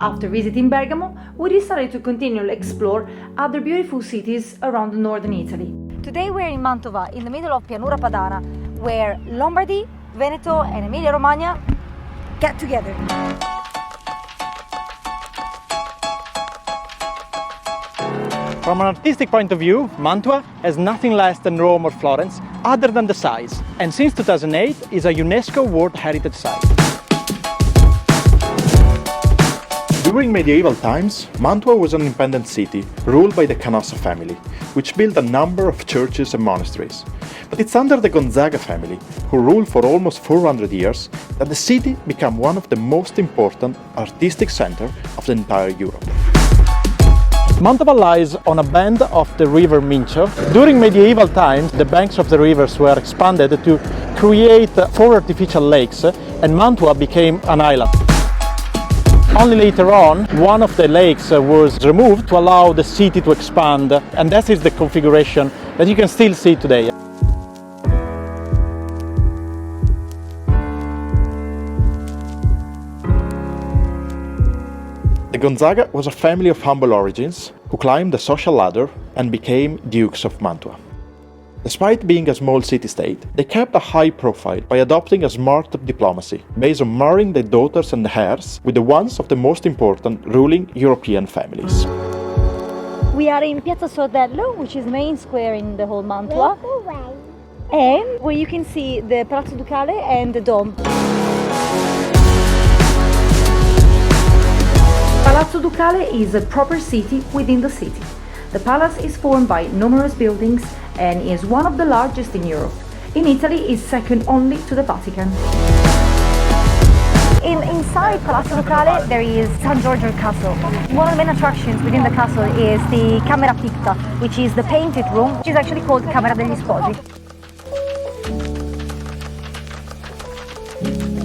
After visiting Bergamo, we decided to continue to explore other beautiful cities around northern Italy. Today we're in Mantua, in the middle of Pianura Padana, where Lombardy, Veneto and Emilia-Romagna get together. From an artistic point of view, Mantua has nothing less than Rome or Florence, other than the size, and since 2008 is a UNESCO World Heritage Site. During medieval times, Mantua was an independent city ruled by the Canossa family, which built a number of churches and monasteries. But it's under the Gonzaga family, who ruled for almost 400 years, that the city became one of the most important artistic centers of the entire Europe. Mantova lies on a bend of the river Mincio. During medieval times, the banks of the rivers were expanded to create 4 artificial lakes, and Mantua became an island. Only later on, one of the lakes was removed to allow the city to expand, and that is the configuration that you can still see today. The Gonzaga was a family of humble origins who climbed the social ladder and became Dukes of Mantua. Despite being a small city-state, they kept a high profile by adopting a smart diplomacy based on marrying their daughters and heirs with the ones of the most important ruling European families. We are in Piazza Sordello, which is the main square in the whole Mantua, and where you can see the Palazzo Ducale and the Dome. Palazzo Ducale is a proper city within the city. The palace is formed by numerous buildings and is one of the largest in Europe. In Italy, it's second only to the Vatican. Inside Palazzo Ducale there is San Giorgio Castle. One of the main attractions within the castle is the Camera Picta, which is the painted room, which is actually called Camera degli Sposi.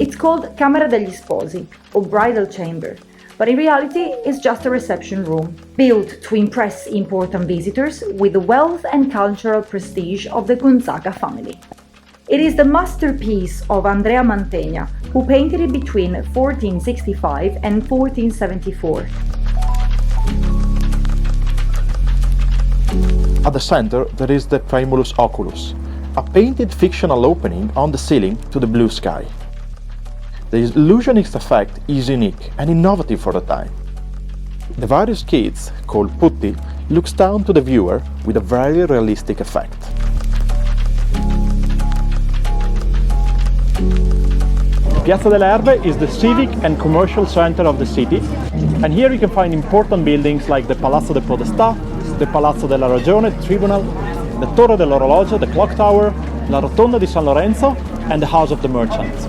It's called Camera degli Sposi, or bridal chamber, but in reality it's just a reception room, built to impress important visitors with the wealth and cultural prestige of the Gonzaga family. It is the masterpiece of Andrea Mantegna, who painted it between 1465 and 1474. At the center, there is the Famulus Oculus, a painted fictional opening on the ceiling to the blue sky. The illusionist effect is unique and innovative for the time. The various kids, called putti, looks down to the viewer with a very realistic effect. Piazza delle Erbe is the civic and commercial center of the city, and here you can find important buildings like the Palazzo de Podestà, the Palazzo della Ragione, the Tribunal, the Torre dell'Orologio, the Clock Tower, la Rotonda di San Lorenzo, and the House of the Merchants.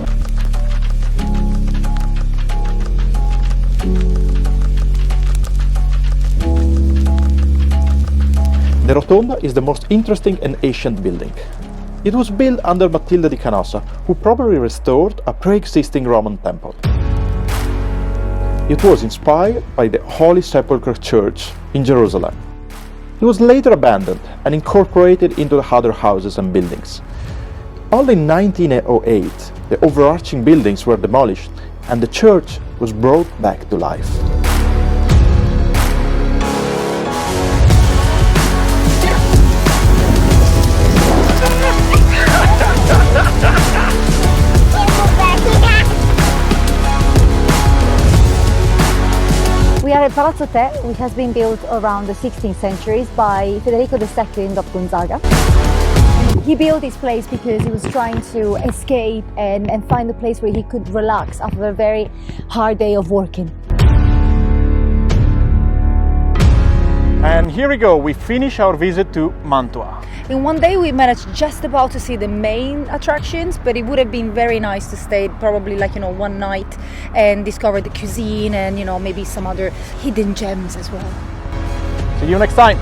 The Rotonda is the most interesting and ancient building. It was built under Matilde di Canossa, who probably restored a pre-existing Roman temple. It was inspired by the Holy Sepulchre Church in Jerusalem. It was later abandoned and incorporated into the other houses and buildings. Only in 1908, the overarching buildings were demolished and the church was brought back to life. We are at Palazzo Te, which has been built around the 16th century by Federico II of Gonzaga. He built this place because he was trying to escape and find a place where he could relax after a very hard day of working. And here we go, we finish our visit to Mantua. In one day we managed just about to see the main attractions, but it would have been very nice to stay probably one night and discover the cuisine and maybe some other hidden gems as well. See you next time!